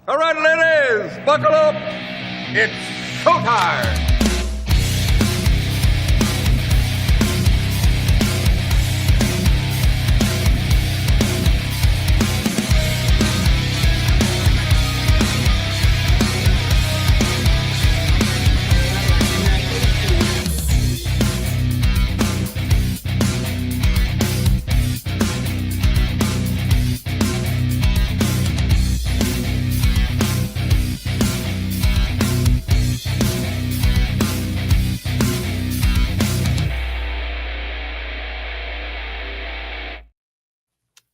All right, ladies, buckle up. It's showtime.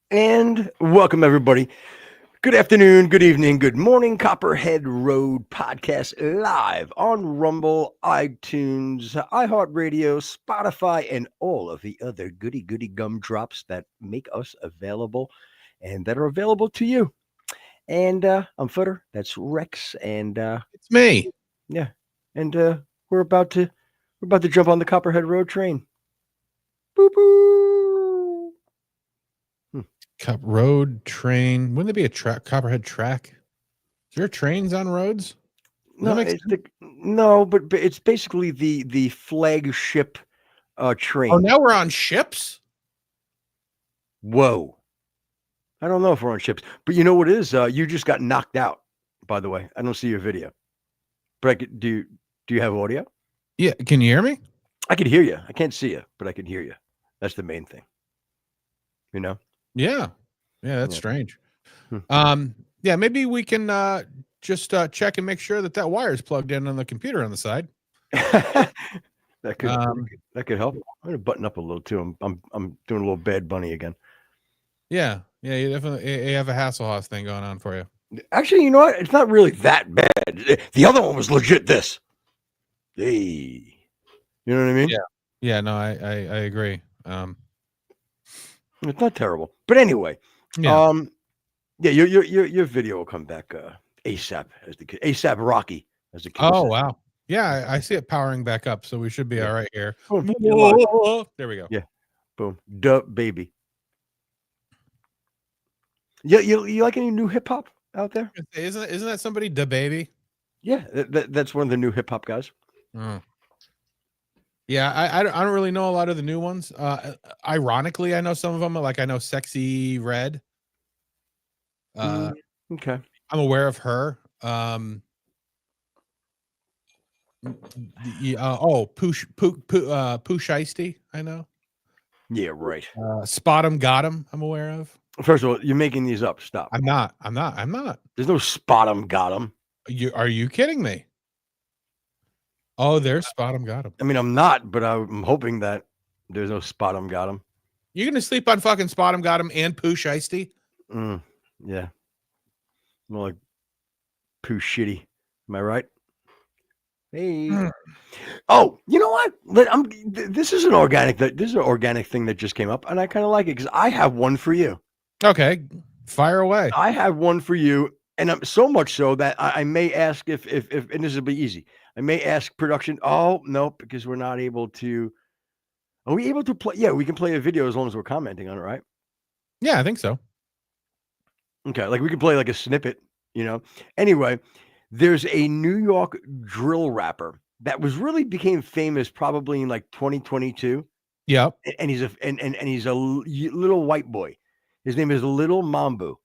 And welcome, everybody. Good afternoon, good evening, good morning. Copperhead Road podcast live on Rumble, iTunes, iHeartRadio, Spotify, and all of the other goody gumdrops that make us available and that are available to you. And I'm Footer. That's Rex. And It's me. yeah, and we're about to jump on the Copperhead Road train. Boo boo. Cup road train. Wouldn't there be a Copperhead track? Is there trains on roads? No, but it's basically the flagship train. Oh, now we're on ships? Whoa. I don't know if we're on ships, but you know what it is? You just got knocked out, by the way. I don't see your video. But do you have audio? Yeah. Can you hear me? I can hear you. I can't see you, but I can hear you. That's the main thing. You know? Yeah. Yeah, that's strange. Hmm. Yeah, maybe we can just check and make sure that wire is plugged in on the computer on the side. that could help. I'm gonna button up a little too. I'm doing a little Bad Bunny again. Yeah, you definitely have a Hasselhoff thing going on for you. Actually, you know what? It's not really that bad. The other one was legit this. Hey. You know what I mean? Yeah, no, I agree. It's not terrible. But anyway, yeah. Your video will come back ASAP as the kid. ASAP Rocky as the kid. Oh, wow. Yeah, I see it powering back up, so we should be all right here. Boom. There we go. Yeah. Boom. Duh, baby. Yeah, you like any new hip hop out there? Isn't that somebody, Da Baby? Yeah, that's one of the new hip hop guys. Oh. Yeah, I don't really know a lot of the new ones. Ironically, I know some of them. Like I know Sexy Red. Okay. I'm aware of her. Pooh Shiesty, I know. Yeah, right. Spot 'em, got 'em, I'm aware of. First of all, you're making these up. Stop. I'm not. There's no spot 'em, got 'em. Are you kidding me? Oh, there's spot 'em, got 'em. I mean, I'm not, but I'm hoping that there's no spot 'em, got 'em. You're gonna sleep on fucking spot 'em, got 'em, and Pooh Shiesty? Yeah. More like Pooh shitty. Am I right? Hey. Oh, you know what? This is an organic thing that just came up, and I kind of like it because I have one for you. Okay, fire away. I have one for you, and so much so that I may ask if and this will be easy. I may ask production. Oh no, because we're not able to. Are we able to play? Yeah, we can play a video as long as we're commenting on it, right? Yeah, I think so. Okay, like we can play like a snippet, you know. Anyway, there's a New York drill rapper that became famous probably in like 2022. Yep. And he's a little white boy. His name is Little Mambu.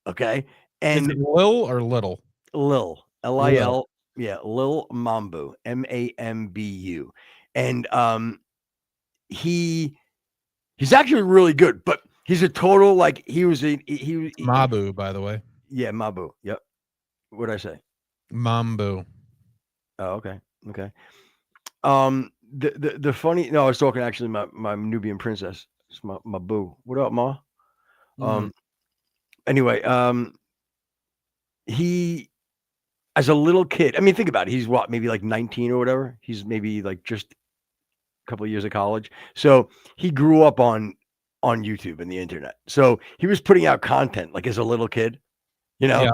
Okay. And is it Lil or Little? Lil. Lil. Yeah, Lil Mambu. Mambu. And he's actually really good, but he's a total he Mabu, by the way. Yeah, Mabu. Yep. What'd I say? Mambu. Oh, okay. Okay. The funny I was talking actually my Nubian princess. It's my boo. What up, Ma? Anyway, he as a little kid, I mean, think about it. He's what, maybe like 19 or whatever. He's maybe like just a couple of years of college. So he grew up on YouTube and the internet. So he was putting out content like as a little kid, you know. Yeah.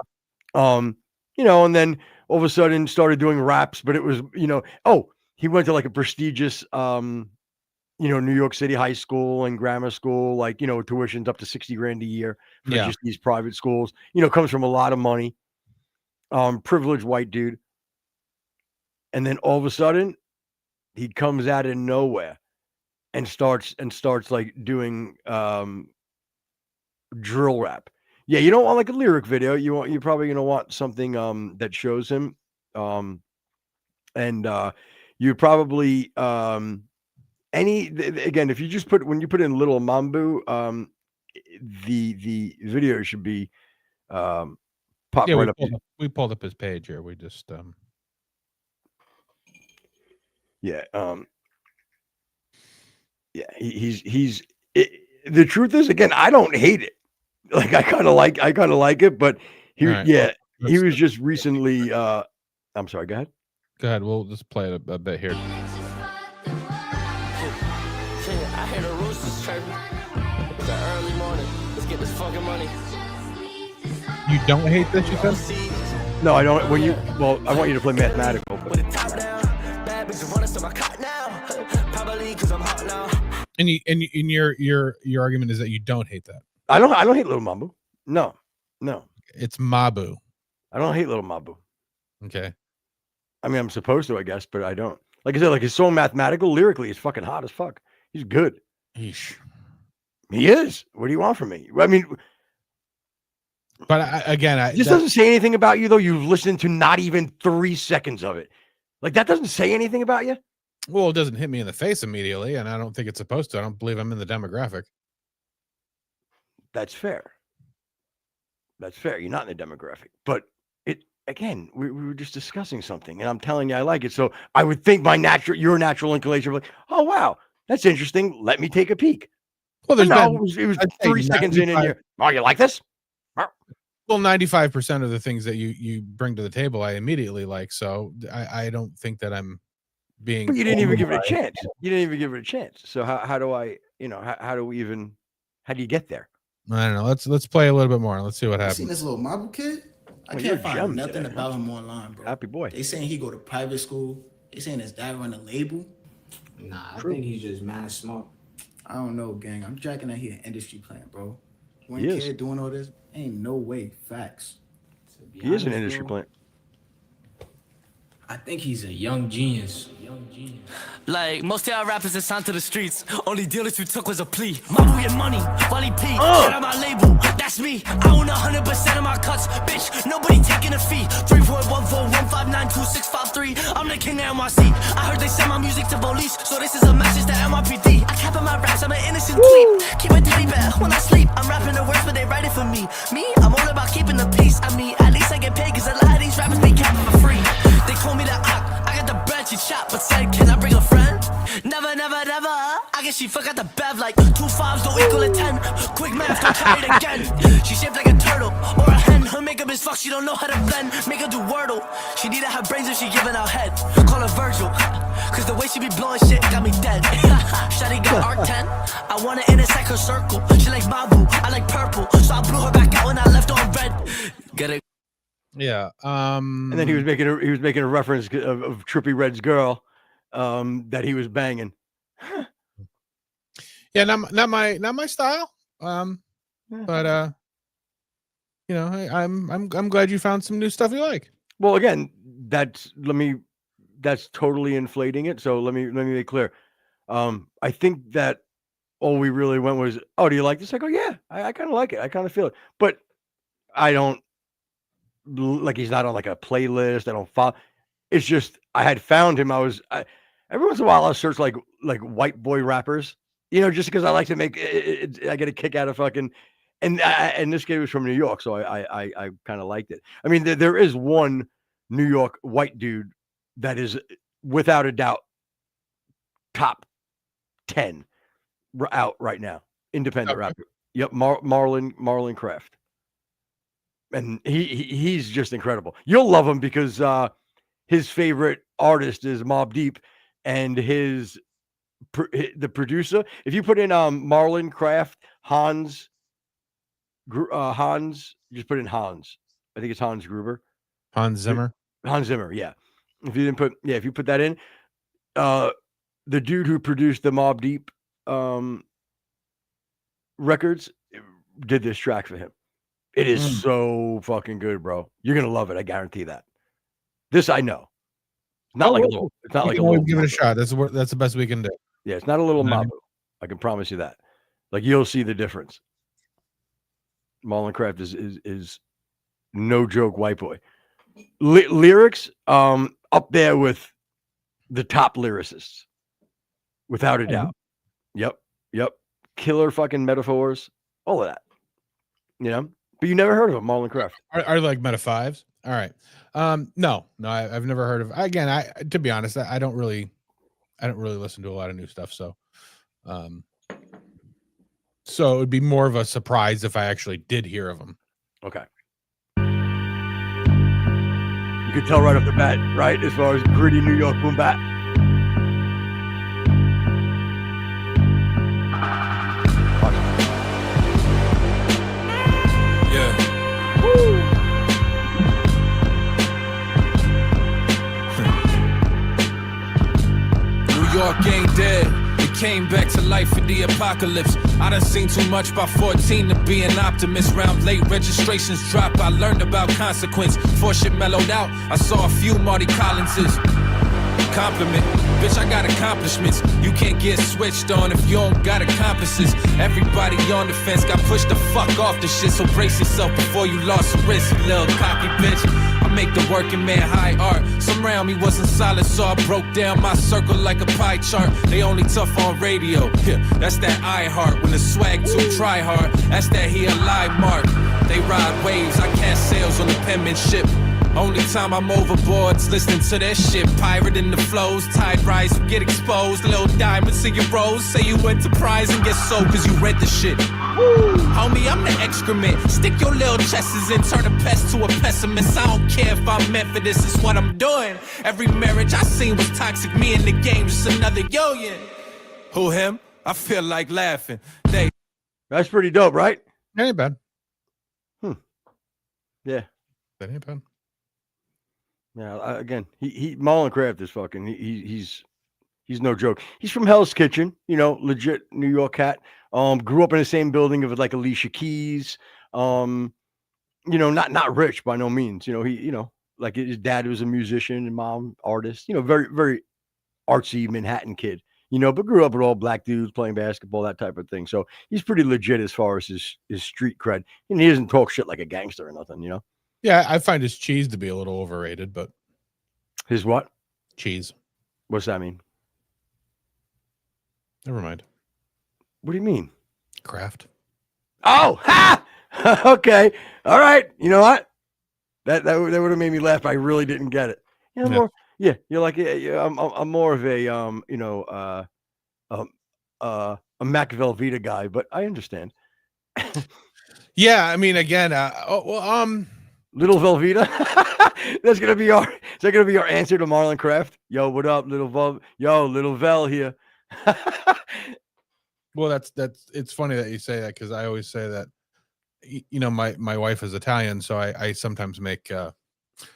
And then all of a sudden started doing raps, but it was, he went to like a prestigious New York City high school and grammar school, tuition's up to $60,000 a year for just these private schools, comes from a lot of money. privileged white dude, and then all of a sudden he comes out of nowhere and starts like doing drill rap. Yeah, you don't want like a lyric video. You're probably gonna want something that shows him. And you probably again, if you just when you put in Little Mambu, the video should be pop Yeah, right up. We pulled up his page here. We just yeah, yeah, he's the truth is, again, I don't hate it. Like I kind of like it, but he right, yeah, well, he was just recently I'm sorry, go ahead. Go ahead. We'll just play it a bit here. I hear the roosters chirping. It's an early morning. Let's get this fucking money. You don't hate this, you said? No, I don't. I want you to play mathematical. But. With the top down, bad bitch running to my cot now. Probably because I'm hot now. And your argument is that you don't hate that. I don't hate Little Mambu. No. It's Mabu. I don't hate Little Mambu. Okay. I mean, I'm supposed to, I guess, but I don't. Like I said, like his song Mathematical, lyrically, he's fucking hot as fuck. He's good. Yeesh. He is. What do you want from me? I mean, but this doesn't say anything about you, though. You've listened to not even 3 seconds of it. Like that doesn't say anything about you. Well, it doesn't hit me in the face immediately, and I don't think it's supposed to. I don't believe I'm in the demographic. That's fair. That's fair. You're not in the demographic, but again, we were just discussing something, and I'm telling you I like it. So I would think your natural inclination would be like, oh wow, that's interesting. Let me take a peek. Well, it was 3 seconds in, and you're, oh, you like this? Well, 95% of the things that you bring to the table, I immediately like. So I don't think that I'm being. But you didn't even give it a chance. You didn't even give it a chance. So how do I, how do you get there? I don't know. Let's play a little bit more. Let's see what happens. Seen this little Marble kid? I can't find nothing about him online, bro. Happy boy. They saying he go to private school. They saying his dad run a label. Nah, I think he's just mad smart. I don't know, gang. I'm jacking that he an industry plant, bro. One He kid is. doing all this, ain't no way. Facts. He is an industry plant. I think he's a young genius. Like most of y'all rappers that signed to the streets, only dealers we took was a plea. Mama your money, Wally P, get on my label, that's me. I own 100% of my cuts, bitch. Nobody taking a fee. 3.14159263. I'm the king of NYC. I heard they send my music to police, so this is a message to NYPD. I cap in my raps, I'm an innocent tweet. Keep a teddy bear when I sleep. I'm rapping the words, but they write it for me. Me, I'm all about keeping the peace. I mean, at least I get paid, cause a lot of these rappers be capping for free. They call me the Ock. I got the bread, she chop, but said, can I bring a friend? Never. I guess she forgot the bev, like 2 5s don't equal a 10. Quick math, don't try it again. She shaped like a turtle or a hen. Her makeup is fucked, she don't know how to blend. Make her do Wordle. She need to have brains if she giving out head. Call her Virgil, cause the way she be blowing shit got me dead. Shawty got Art 10. I wanna intersect her circle. She like Mabu, I like purple. So I blew her back out when I left on red. Get it? Yeah. And then he was making a reference of Trippie Redd's girl that he was banging. Yeah, not my style. But I'm glad you found some new stuff you like. Well, again, that's totally inflating it. So let me make clear. I think that all we really went was, oh, do you like this? I go, yeah, I kind of like it. I kind of feel it, but I don't like. He's not on like a playlist. I don't follow. It's just I had found him. Every once in a while I'll search like white boy rappers, just because I like to make it, I get a kick out of fucking. And this guy was from New York, so I kind of liked it. I mean, there is one New York white dude that is without a doubt top 10 out right now, independent rapper. Yep, Marlon Craft, and he's just incredible. You'll love him because his favorite artist is Mobb Deep, and the producer. If you put in Marlon Craft, Hans, just put in Hans. I think it's Hans Gruber. Hans Zimmer. Yeah. If you put that in, the dude who produced the Mobb Deep records did this track for him. It is so fucking good, bro. You're gonna love it. I guarantee that. This I know. Not like a little. It's not like a little. Give it a shot. That's the best we can do. Yeah, it's not a little No. Mabu. I can promise you that. Like you'll see the difference. Marlon Craft is no joke, white boy. Lyrics, up there with the top lyricists, without a doubt. Yep. Killer fucking metaphors, all of that. You know, but you never heard of him, Marlon Craft. Are like Meta Fives? All right. No, I've never heard of. Again, to be honest, I don't really listen to a lot of new stuff. So, so it would be more of a surprise if I actually did hear of him. Okay. You could tell right off the bat, right? As far as gritty New York boom bap. Yeah. New York ain't dead. It came back to life in the apocalypse. I done seen too much by 14 to be an optimist. Round late registrations drop. I learned about consequence. Before shit mellowed out, I saw a few Marty Collinses. Compliment, bitch, I got accomplishments. You can't get switched on if you don't got accomplices. Everybody on the fence got pushed the fuck off the shit. So brace yourself before you lost some wrist, you little cocky bitch. I make the working man high art. Some around me wasn't solid, so I broke down my circle like a pie chart. They only tough on radio, yeah, that's that I heart. When the swag too try hard, that's that he a lie mark. They ride waves, I cast sails on the penmanship. Only time I'm overboard's listening to that shit. Pirate in the flows, tide rise, you get exposed. Little diamonds in your rose, say you enterprise and get sold cause you read the shit. Woo. Homie, I'm the excrement. Stick your little chests in, turn a pest to a pessimist. I don't care if I'm meant for this, it's what I'm doing. Every marriage I seen was toxic, me in the game, just another yo-yin. Who, him? I feel like laughing. That's pretty dope, right? That ain't bad. Yeah. That ain't bad. Yeah, again, he Marlon Craft is fucking. He's no joke. He's from Hell's Kitchen, you know, legit New York cat. Grew up in the same building of like Alicia Keys. You know, not rich by no means. You know, like his dad was a musician and mom artist. You know, very very artsy Manhattan kid. You know, but grew up with all black dudes playing basketball, that type of thing. So he's pretty legit as far as his street cred, and he doesn't talk shit like a gangster or nothing. You know. Yeah, I find his cheese to be a little overrated, but His what? cheese. What's that mean? Never mind. What do you mean? Kraft. Oh, ha! Okay. All right. You know what? That would have made me laugh. I really didn't get it. Yeah, more. Yeah, you're like, yeah. I'm more of a you know, a Mac Velveeta guy, but I understand. Yeah, I mean, again, Little Velveeta. Is that gonna be our answer to Marlon Craft? Yo, what up, little Vel? Yo, little Vel here. well, that's it's funny that you say that because I always say that. You know, my wife is Italian, so I sometimes make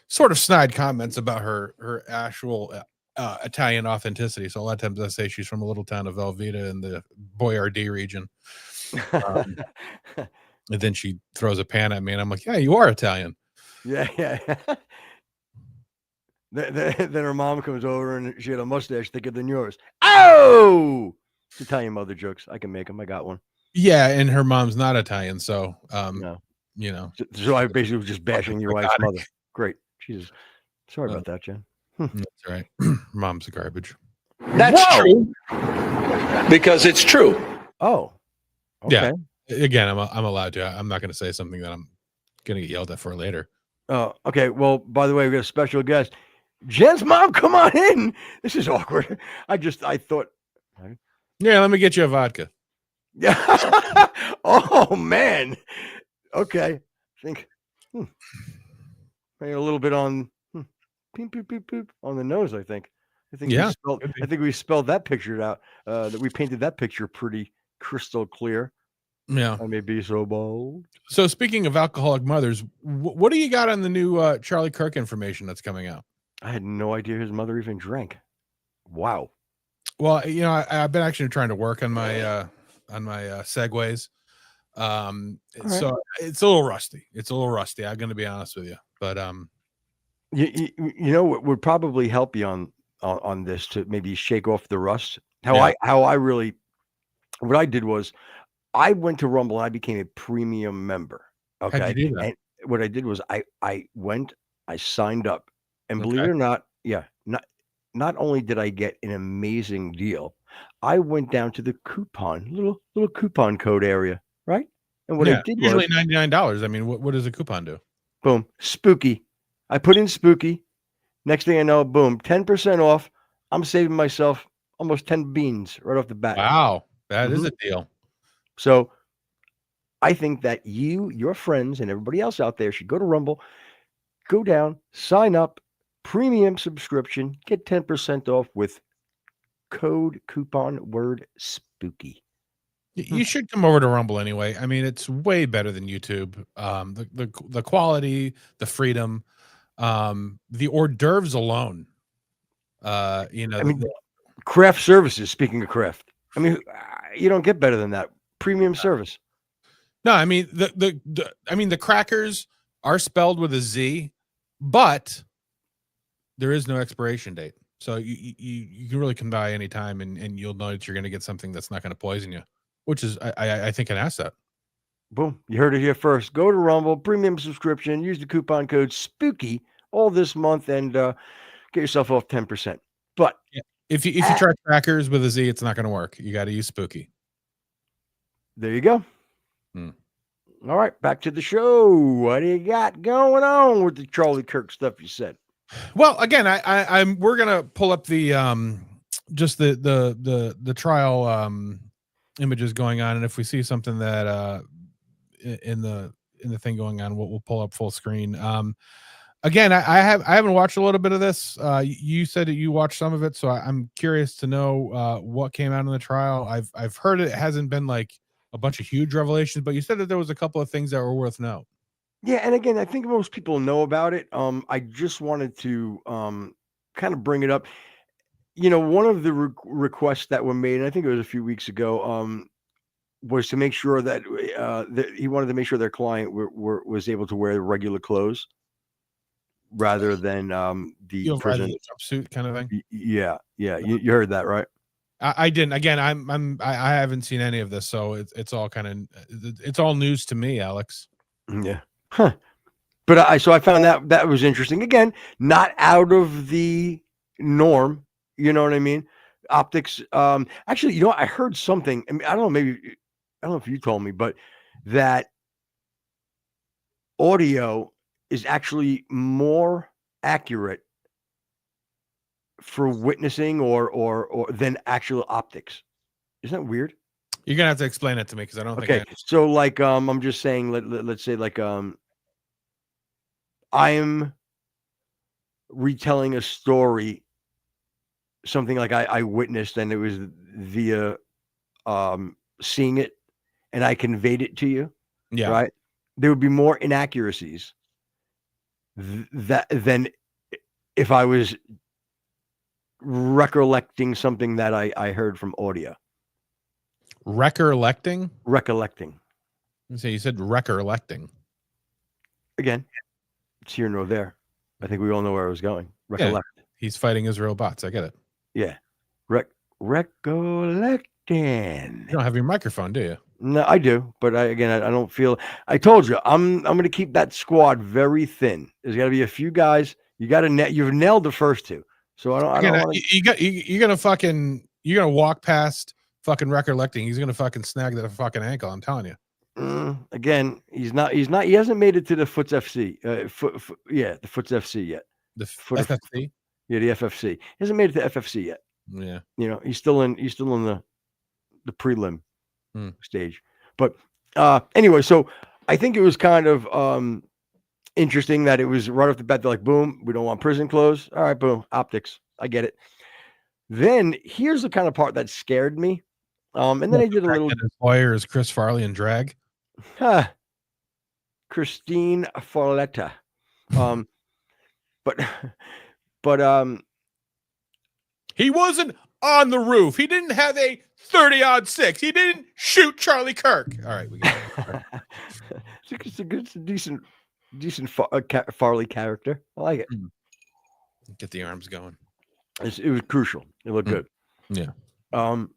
sort of snide comments about her actual Italian authenticity. So a lot of times I say she's from a little town of Velveeta in the Boyardee region. And then she throws a pan at me, and I'm like, "Yeah, you are Italian." Yeah. Then her mom comes over, and she had a mustache thicker than yours. Oh, Italian mother jokes. I can make them. I got one. Yeah, and her mom's not Italian, so No. you know. So I basically was just bashing your wife's mother. Great. Jesus. Sorry about that, Jen. That's right. Mom's garbage. That's true. Because it's true. Oh. Okay. Yeah. Again, I'm allowed to. I'm not going to say something that I'm going to get yelled at for later. Oh, okay. Well, by the way, we got a special guest. Jen's mom, come on in. This is awkward. I thought. Yeah, let me get you a vodka. Yeah. Oh man. Okay. I think maybe a little bit on peep, peep, peep, peep, on the nose. I think. Yeah. I think we spelled that picture out. That we painted that picture pretty crystal clear. Yeah. I may be so bold. So speaking of alcoholic mothers, what do you got on the new Charlie Kirk information that's coming out? I had no idea his mother even drank. Wow. Well, you know, I've been actually trying to work on my segues. So it's a little rusty. It's a little rusty. I'm going to be honest with you, but you know what would probably help you on this to maybe shake off the rust. Yeah. What I did was I went to Rumble and I became a premium member. Okay. How'd you do that? And what I did was I went, I signed up, and believe it Okay. or not, not only did I get an amazing deal, I went down to the little coupon code area, right? And what I did usually was $99. I mean, what does a coupon do? boom, spooky. I put in spooky. Next thing I know, boom, 10% off. I'm saving myself almost 10 beans right off the bat. Wow, that is a deal. So I think that your friends, and everybody else out there should go to Rumble, go down, sign up, premium subscription, get 10% off with coupon word spooky. You should come over to Rumble anyway. I mean, it's way better than YouTube. The quality, the freedom, the hors d'oeuvres alone. I mean, craft services. Speaking of craft, I mean, you don't get better than that. Premium service. No, I mean the crackers are spelled with a Z, but there is no expiration date. So you can really come by anytime and you'll know that you're going to get something that's not going to poison you, which is I think an asset. Boom. You heard it here first. Go to Rumble, premium subscription, use the coupon code SPOOKY all this month and get yourself off 10%. But if you try crackers with a Z, it's not going to work. You got to use spooky. There you go. All right, back to the show. What do you got going on with the Charlie Kirk stuff you said? Well, again, we're gonna pull up the just the trial images going on, and if we see something that in the thing going on, we'll pull up full screen. Again, I haven't watched a little bit of this. You said that you watched some of it, so I'm curious to know what came out in the trial. I've heard it hasn't been like a bunch of huge revelations, but you said that there was a couple of things that were worth note. Yeah, and again, I think most people know about it. I just wanted to kind of bring it up. You know, one of the requests that were made, and I think it was a few weeks ago, was to make sure that he wanted to make sure their client was able to wear regular clothes rather than the prison jumpsuit kind of thing. Yeah. You heard that, right? I didn't. Again, I haven't seen any of this, so it's all kind of it's all news to me, Alex. Yeah. Huh. But I found that was interesting. Again, not out of the norm. You know what I mean? Optics. Actually, you know, I heard something. I mean, I don't know if you told me, but that audio is actually more accurate for witnessing or than actual optics. Isn't that weird? You're gonna have to explain it to me because I don't think. Okay, so like I'm just saying, let's say like I'm retelling a story, something like I witnessed, and it was via seeing it, and I conveyed it to you. Yeah. Right. There would be more inaccuracies than if I was recollecting something that I heard from audio. Recollecting. So you said recollecting. Again, it's here nor there. I think we all know where I was going. Recollect. Yeah, he's fighting his robots. I get it. Yeah. Recollecting. You don't have your microphone, do you? No, I do, but I don't feel. I told you, I'm going to keep that squad very thin. There's got to be a few guys. You got to you've nailed the first two, so I don't want to. You're gonna walk past fucking recollecting. He's gonna fucking snag that fucking ankle. I'm telling you. Again, he hasn't made it to the Foots FC. The Foots FC yet. The FFC. Yeah, the FFC. He hasn't made it to FFC yet. Yeah. You know, he's still in the prelim stage. But anyway, so I think it was kind of interesting that it was right off the bat. They're like, boom, we don't want prison clothes. All right, boom, optics. I get it. Then here's the kind of part that scared me. And then I did a little. His lawyer is Chris Farley in drag. Christine Farletta. But he wasn't on the roof. He didn't have a 30-odd 6. He didn't shoot Charlie Kirk. All right, we got it. It's a decent Farley character. I like it. Get the arms going. It was crucial. It looked good. Yeah. But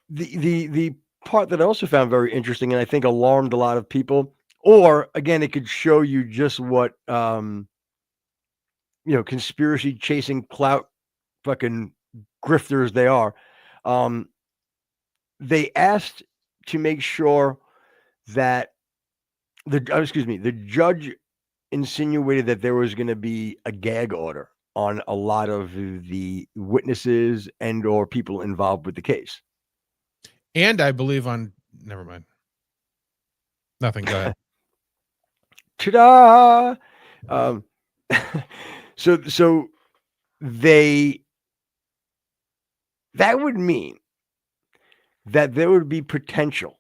the part that I also found very interesting, and I think alarmed a lot of people, or again, it could show you just what conspiracy chasing clout fucking grifters they are. They asked to make sure that the judge insinuated that there was going to be a gag order on a lot of the witnesses and or people involved with the case. And I believe on, never mind. Nothing, go ahead. Ta-da! So that would mean that there would be potential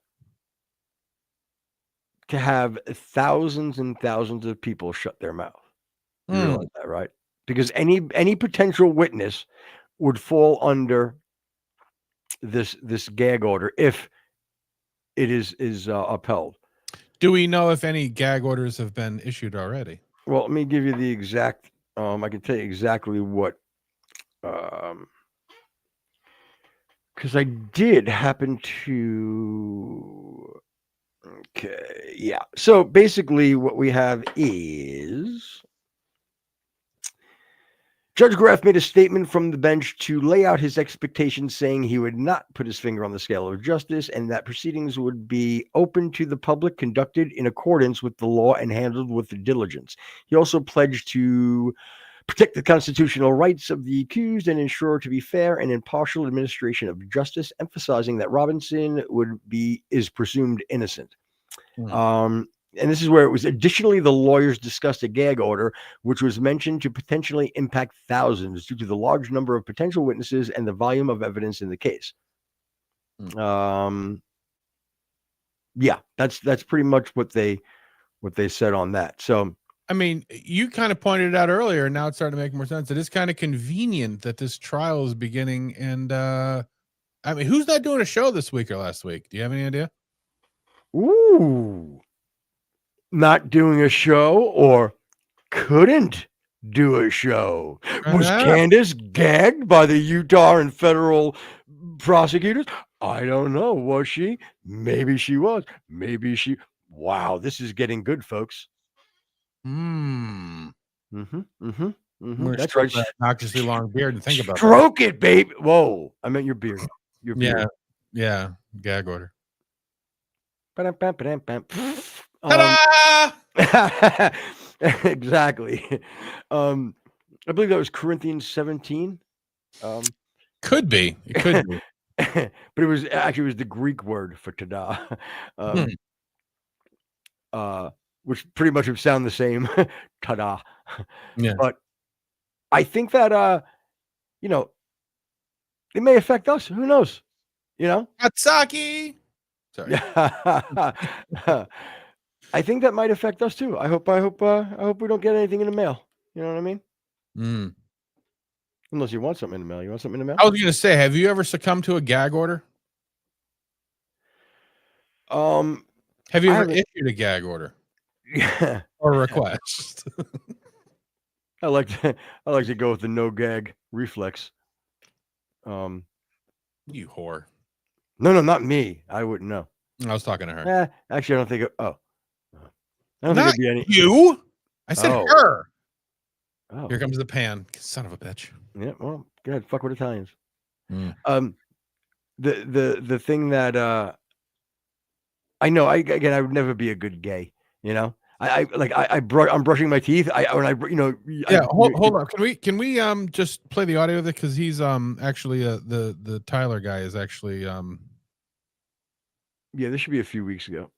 to have thousands and thousands of people shut their mouth. You realize that, right? Because any potential witness would fall under this gag order if it is upheld. Do we know if any gag orders have been issued already? Well, let me give you the exact. I can tell you exactly what. Because I did happen to. Okay, yeah. So basically, what we have is Judge Graff made a statement from the bench to lay out his expectations, saying he would not put his finger on the scale of justice and that proceedings would be open to the public, conducted in accordance with the law, and handled with diligence. He also pledged to protect the constitutional rights of the accused and ensure to be fair and impartial administration of justice, emphasizing that Robinson is presumed innocent. And this is where it was. Additionally, the lawyers discussed a gag order, which was mentioned to potentially impact thousands due to the large number of potential witnesses and the volume of evidence in the case. Yeah, that's pretty much what they said on that. So, I mean, you kind of pointed it out earlier, and now it's starting to make more sense. It is kind of convenient that this trial is beginning, and I mean, who's not doing a show this week or last week? Do you have any idea? Ooh. Not doing a show or couldn't do a show. Was Candace gagged by the Utah and federal prosecutors? I don't know. Was she? Maybe she was. Maybe she. Wow, this is getting good, folks. That's right. Obnoxiously long beard and think about Stroke it, babe. Whoa, I meant your beard. Your beard. Yeah. Gag order. Exactly. I believe that was Corinthians 17. Could be. It could be. But it was the Greek word for tada. Which pretty much would sound the same. Tada. Yeah. But I think that it may affect us. Who knows? Hatsaki. Sorry. I think that might affect us too. I hope we don't get anything in the mail. You know what I mean? Unless you want something in the mail. You want something in the mail? I was going to say, have you ever succumbed to a gag order? Have you ever issued a gag order? Yeah. Or a request? I like to go with the no gag reflex. You whore. No, not me. I wouldn't know. I was talking to her. Actually, I don't think. I don't Not think it'd be any. You. I said her. Oh. Here comes the pan. Son of a bitch. Yeah. Well, go ahead. Fuck with Italians. The thing that I know. I would never be a good gay. I'm brushing my teeth. Hold on. Can we just play the audio of it, because he's actually the Tyler guy is actually Yeah, this should be a few weeks ago.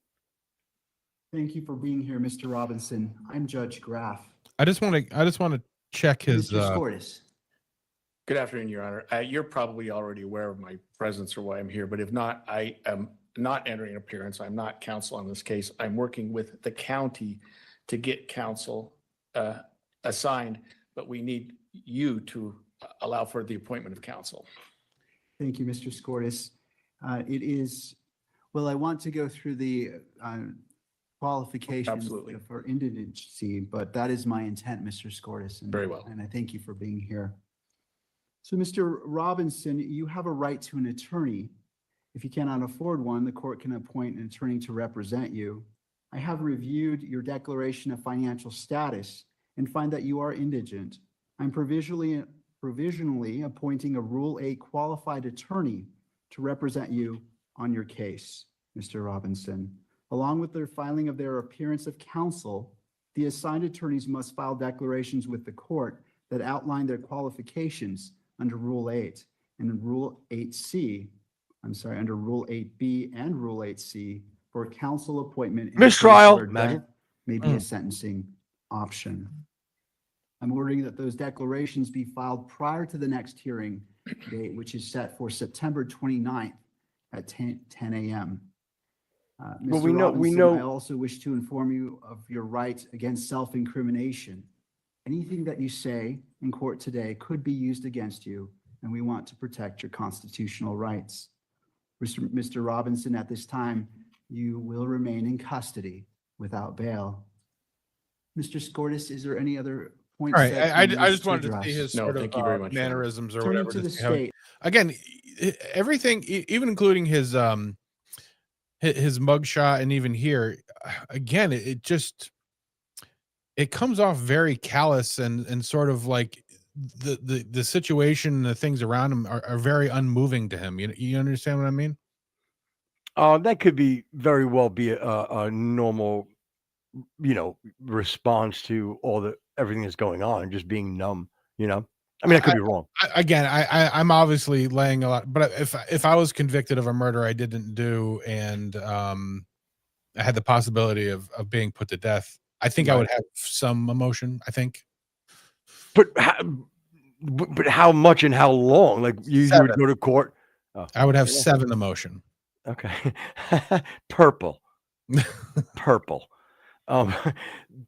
Thank you for being here, Mr. Robinson. I'm Judge Graff. I just want to check his. Mr. Scortis. Good afternoon, Your Honor. You're probably already aware of my presence or why I'm here, but if not, I am not entering an appearance. I'm not counsel on this case. I'm working with the county to get counsel assigned, but we need you to allow for the appointment of counsel. Thank you, Mr. Scortis. It is, well, I want to go through the qualifications Absolutely. for indigency, but that is my intent, Mr. Scortis. And, Very well. And I thank you for being here. So, Mr. Robinson, you have a right to an attorney. If you cannot afford one, the court can appoint an attorney to represent you. I have reviewed your declaration of financial status and find that you are indigent. I'm provisionally appointing a Rule 8 qualified attorney to represent you on your case, Mr. Robinson. Along with the filing of their appearance of counsel, the assigned attorneys must file declarations with the court that outline their qualifications under Rule 8 and Rule 8C. Under Rule 8B and Rule 8C for counsel appointment. in a case Mistrial. where death may be a sentencing option. I'm ordering that those declarations be filed prior to the next hearing date, which is set for September 29th at 10 a.m. Well, Mr. we Robinson, know. I also wish to inform you of your right against self-incrimination. Anything that you say in court today could be used against you, and we want to protect your constitutional rights. Mr. Robinson, at this time, you will remain in custody without bail. Mr. Scortis, is there any other points? All right, that I you wish just wanted to address? see his No, sort thank of you very much, Your Honor. mannerisms or Turning whatever. to the just how- state. Again, everything, even including his mugshot, and even here, again, it comes off very callous and sort of like the situation, the things around him are very unmoving to him. You understand what I mean? That could be very well be a normal, response to everything that's going on, just being numb. I mean, I could be wrong. I'm obviously laying a lot, but if I was convicted of a murder I didn't do, and I had the possibility of being put to death, I think I would have some emotion. I think, But how much and how long? Like you would go to court. Oh, I would have yeah. 7 emotion. Okay. Purple.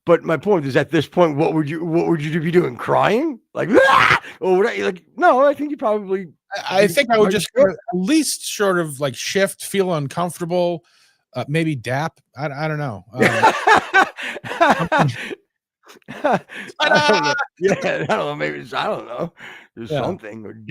But my point is, at this point, what would you be doing? Crying? Like, "Ah!" Or would I, like, no, I think you probably, I think I would just at least sort of like shift, feel uncomfortable, maybe dap. I don't know. I don't know. Yeah, I don't know. Maybe I don't know. There's something. Or,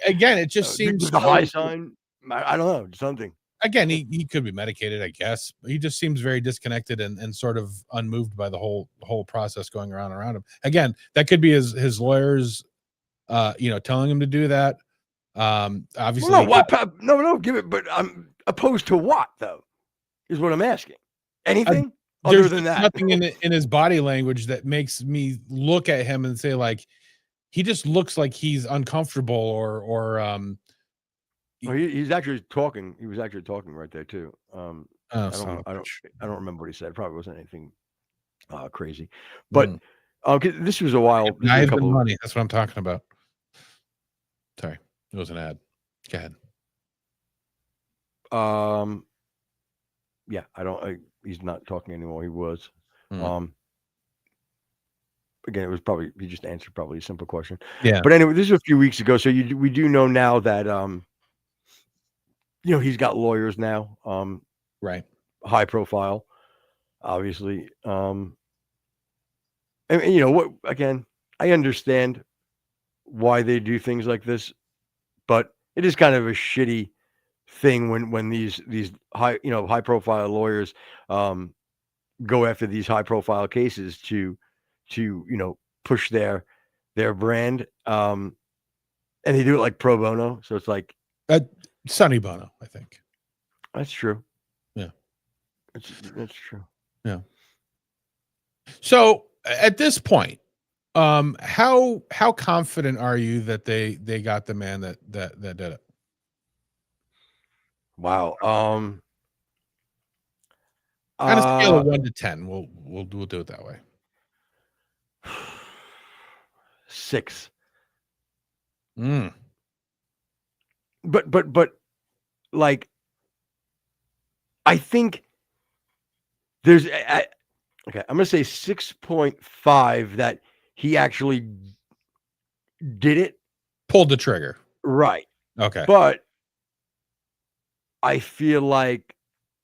again, it just seems the high sign. I don't know. Something. Again, he could be medicated, I guess. But he just seems very disconnected and sort of unmoved by the whole process going around him. Again, that could be his lawyers, telling him to do that. Obviously, no, give it. But I'm opposed to what, though, is what I'm asking. Anything other than that? Nothing in his body language that makes me look at him and say, like, he just looks like he's uncomfortable or he's actually talking. He was actually talking right there too. I don't remember what he said. It probably wasn't anything crazy, but this was a while. Knives and money. That's what I'm talking about. Sorry, it was an ad. Go ahead. Yeah, he's not talking anymore. He was. Again, it was probably, he just answered probably a simple question. Yeah. But anyway, this is a few weeks ago, so we do know now that he's got lawyers now. Right. High profile, obviously. And what? Again, I understand why they do things like this, but it is kind of a shitty thing when these high profile lawyers go after these high profile cases to push their brand, and they do it like pro bono. So it's like Sonny Bono, I think. That's true. Yeah, that's true. Yeah. So at this point, how confident are you that they got the man that did it? Wow. On a scale of 1 to 10, we'll do it that way. 6. But like, I think there's okay. I'm gonna say 6.5 that he actually did it, pulled the trigger. Right. Okay. But I feel like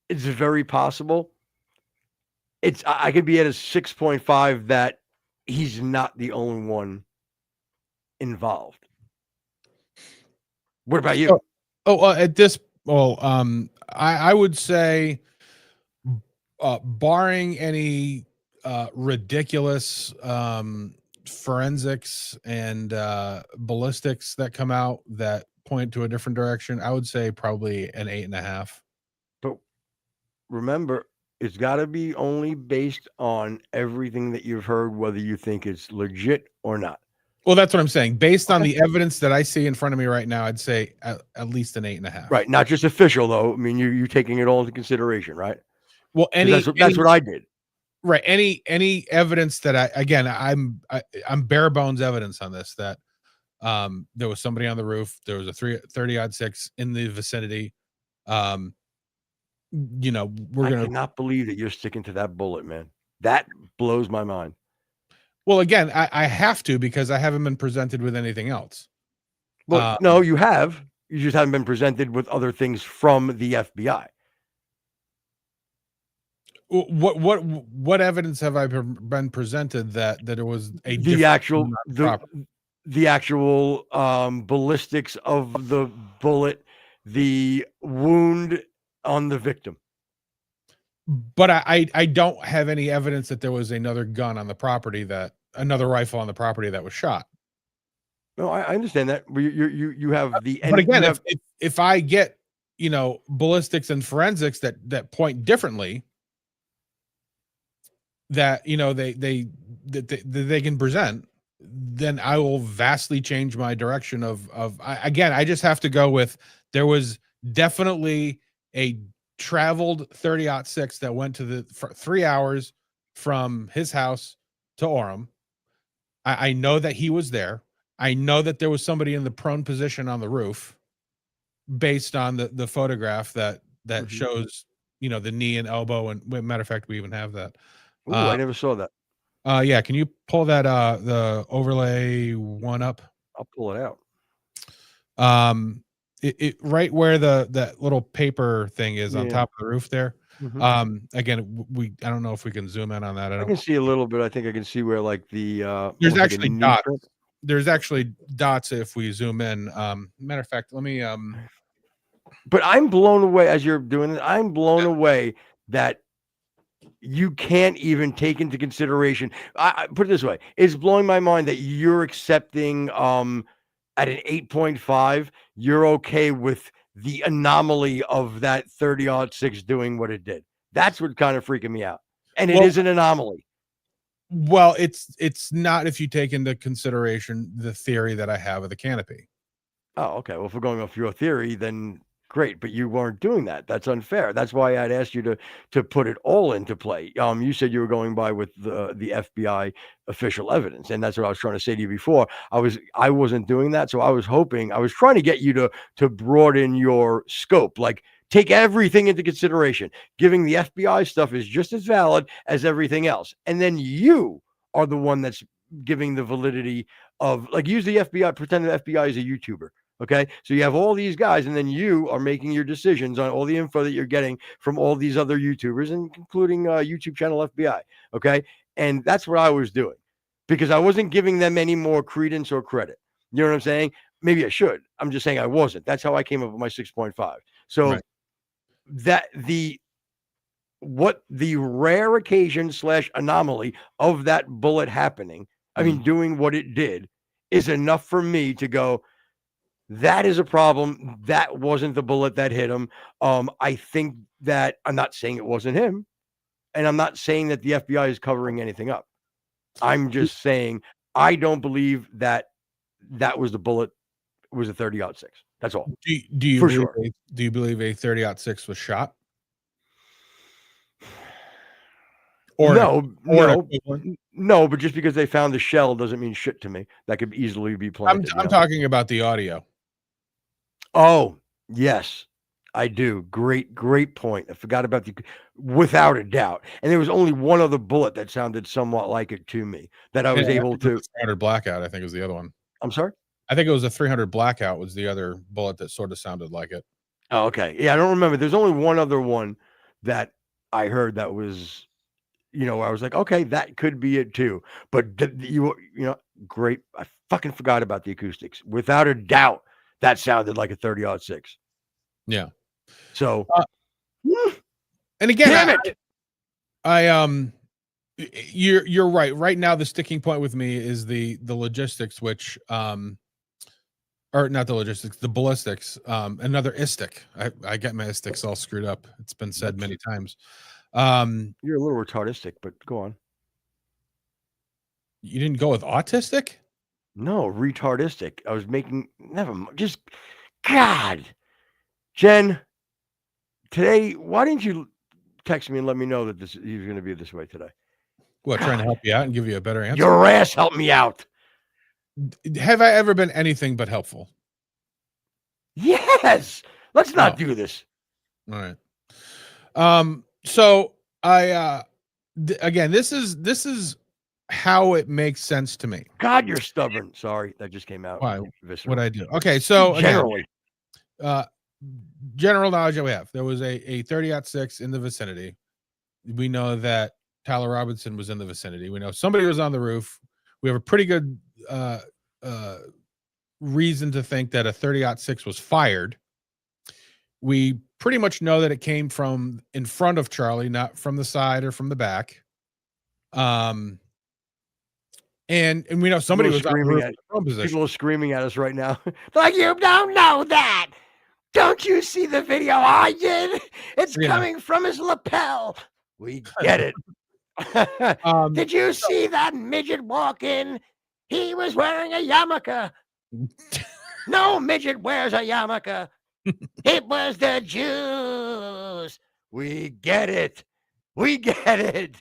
it's very possible. I could be at a 6.5 that he's not the only one involved. What about you? At this, I would say, barring any ridiculous forensics and ballistics that come out that point to a different direction, I would say probably an 8.5. But remember, it's got to be only based on everything that you've heard, whether you think it's legit or not. Well, that's what I'm saying. Based on the evidence that I see in front of me right now, I'd say at least an 8.5. Right, not just official though. I mean, you taking it all into consideration, right? Well, That's what I did. Right. Any evidence that I'm bare bones evidence on this, that there was somebody on the roof, there was a 30-06 in the vicinity. I cannot believe that you're sticking to that bullet, man. That blows my mind. Well, again, I have to, because I haven't been presented with anything else. Well, no, you have. You just haven't been presented with other things from the FBI. What evidence have I been presented that it was the actual ballistics of the bullet, the wound on the victim? But I don't have any evidence that there was another gun on the property, another rifle on the property that was shot. No, I understand that. You have the. But again, if I get ballistics and forensics that point differently, that they can present, then I will vastly change my direction of again. I just have to go with, there was definitely a traveled 30-06 that went to for 3 hours from his house to Orem. I know that he was there. I know that there was somebody in the prone position on the roof, based on the photograph that shows the knee and elbow, and matter of fact, we even have that. Ooh, I never saw that. Yeah, can you pull that the overlay one up? I'll pull it out. It right where that little paper thing is on top of the roof there. Again, I don't know if we can zoom in on that. I can see a little bit. I think I can see where there's actually dots. There's actually dots if we zoom in. Matter of fact, let me But I'm blown away as you're doing it. I'm blown away that you can't even take into consideration. I put it this way: it's blowing my mind that you're accepting at an 8.5, you're okay with the anomaly of that 30-06 doing what it did. That's what kind of freaking me out. And it is an anomaly. Well, it's not if you take into consideration the theory that I have of the canopy. Oh, okay. Well, if we're going off your theory, then great, but you weren't doing that. That's unfair. That's why I'd asked you to put it all into play. You said you were going by with the FBI official evidence, and that's what I was trying to say to you before. I wasn't doing that, so I was trying to get you to broaden your scope, like take everything into consideration. Giving the FBI stuff is just as valid as everything else, and then you are the one that's giving the validity of, like, use the FBI, pretend the FBI is a YouTuber. Okay, so you have all these guys, and then you are making your decisions on all the info that you're getting from all these other YouTubers, and including YouTube channel FBI. Okay, and that's what I was doing, because I wasn't giving them any more credence or credit. You know what I'm saying? Maybe I should. I'm just saying I wasn't. That's how I came up with my 6.5. So that what the rare occasion / anomaly of that bullet happening, I mean, doing what it did, is enough for me to go, that is a problem. That wasn't the bullet that hit him. I think that, I'm not saying it wasn't him, and I'm not saying that the FBI is covering anything up. I'm just saying I don't believe that was the bullet. It was a 30-06. That's all. Do you believe a 30-06 was shot? Or no, but just because they found the shell doesn't mean shit to me. That could easily be planted. I'm talking about the audio. Oh, yes, I do. Great point. I forgot about without a doubt. And there was only one other bullet that sounded somewhat like it to me that I was able to. Standard blackout, I think, is the other one. I'm sorry? I think it was a 300 blackout was the other bullet that sort of sounded like it. Oh, okay. Yeah, I don't remember. There's only one other one that I heard that was, I was like, okay, that could be it too. But great. I fucking forgot about the acoustics. Without a doubt, that sounded like a 30-06. Yeah. So, and again, damn it. You're right. Right now, the sticking point with me is the logistics, which or not the logistics, the ballistics. Another istic. I get my istics all screwed up. It's been said many times. You're a little retardistic, but go on. You didn't go with autistic? No, retardistic. I was making never mind. Just God, Jen. Today, why didn't you text me and let me know that he was going to be this way today? What, trying to help you out and give you a better answer? Your ass helped me out. Have I ever been anything but helpful? Yes. Let's not do this. All right. So I again, this is how it makes sense to me. God, you're stubborn. Sorry, that just came out. Why? Visceral. What I do? Okay, so generally, general knowledge that we have, there was a 30-06 in the vicinity. We know that Tyler Robinson was in the vicinity. We know somebody was on the roof. We have a pretty good reason to think that a 30-06 was fired. We pretty much know that it came from in front of Charlie, not from the side or from the back. And we know somebody was screaming at people are screaming at us right now. Like, you don't know that. Don't you see the video I did? It's coming from his lapel. We get it. Did you see that midget walk in? He was wearing a yarmulke. No midget wears a yarmulke. It was the Jews. We get it. We get it.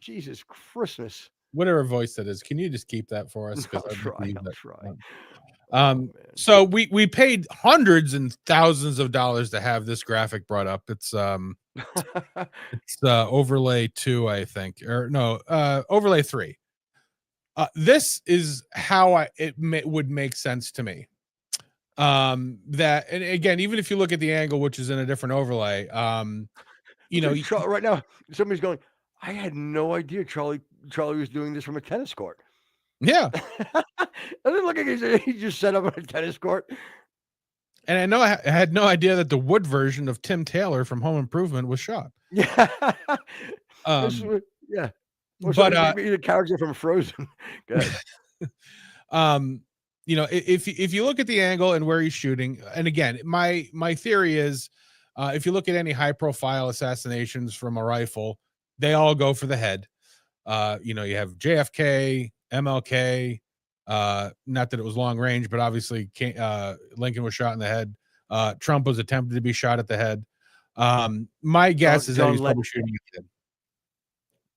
Jesus Christmas. Whatever voice that is, can you just keep that for us? I'll try. So we paid hundreds and thousands of dollars to have this graphic brought up. It's overlay 2, I think, or no, overlay 3. This is how would make sense to me. That, and again, even if you look at the angle, which is in a different overlay, right now somebody's going, I had no idea Charlie was doing this from a tennis court. Yeah. Doesn't look like he just set up on a tennis court. And I know I had no idea that the wood version of Tim Taylor from Home Improvement was shot. Yeah. Yeah. But the character from Frozen. Go ahead. If you look at the angle and where he's shooting, and again, my theory is, if you look at any high profile assassinations from a rifle, they all go for the head. You have JFK, MLK, not that it was long range, but obviously Lincoln was shot in the head. Trump was attempted to be shot at the head. My guess is that he was probably shooting at the head.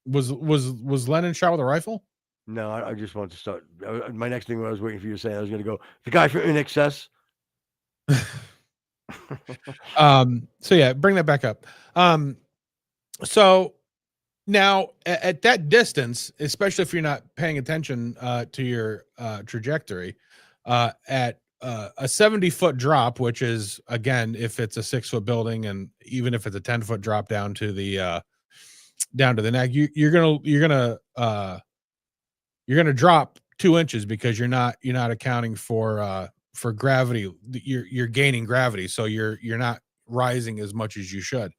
Was Lennon shot with a rifle? No, I just wanted to start. My next thing I was waiting for you to say, I was going to go, the guy from In Excess. So yeah, bring that back up. So now at that distance, especially if you're not paying attention to your trajectory, at a 70-foot drop, which is, again, if it's a 6-foot building, and even if it's a 10-foot drop down to the neck, you're gonna drop 2 inches because you're not accounting for gravity. You're gaining gravity, so you're not rising as much as you should.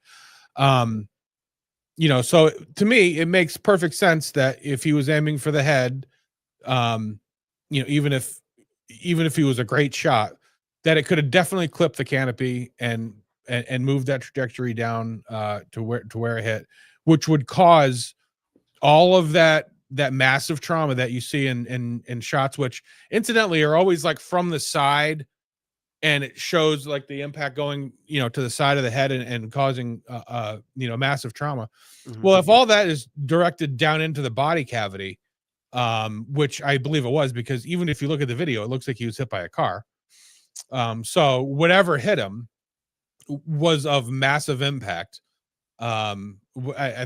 So to me, it makes perfect sense that if he was aiming for the head, even if he was a great shot, that it could have definitely clipped the canopy and moved that trajectory down to where it hit, which would cause all of that massive trauma that you see in shots, which incidentally are always like from the side, and it shows like the impact going, to the side of the head and causing, massive trauma. Mm-hmm. Well, if all that is directed down into the body cavity, which I believe it was, because even if you look at the video, it looks like he was hit by a car. So whatever hit him was of massive impact. I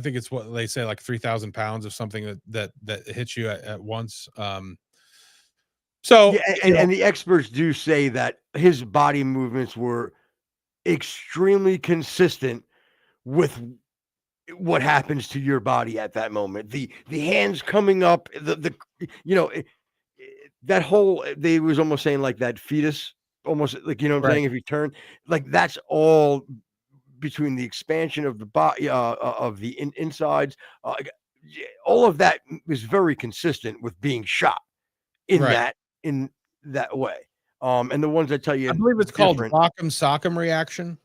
think it's what they say, like 3,000 pounds of something that hits you at once. So Yeah, and the experts do say that his body movements were extremely consistent with what happens to your body at that moment. The hands coming up, the you know, that whole they was almost saying like that fetus, almost like what I'm right. saying. If you turn, like that's all between the expansion of the body, of the insides, all of that is very consistent with being shot Right. in that way. And the ones that tell you I believe it's called different. Rock'em Sock'em reaction.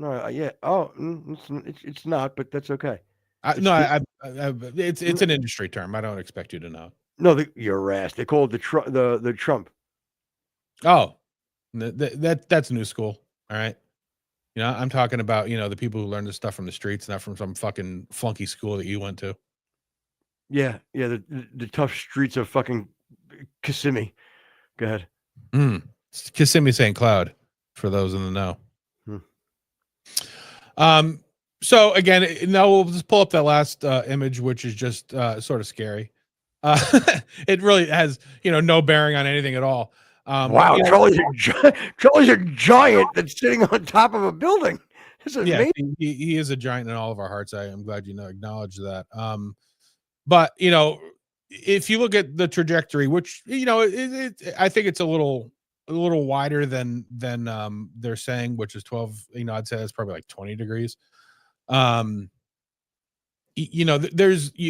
No, yeah. Oh, it's not, but that's okay. It's No, the, it's an industry term. I don't expect you to know. no, your ass. They call it the Trump. Oh, that's new school. All right. I'm talking about, the people who learn this stuff from the streets, not from some fucking flunky school that you went to. Yeah, the tough streets of fucking Kissimmee. Go ahead. Kissimmee St. Cloud, for those in the know. Hmm. So again, now we'll just pull up that last image, which is just sort of scary. It really has, no bearing on anything at all. Wow, Charlie's a giant that's sitting on top of a building. This is Yeah, amazing. he is a giant in all of our hearts. I'm glad you acknowledge that. But if you look at the trajectory, which I think it's a little wider than they're saying, which is 12. I'd say that's probably like 20 degrees. You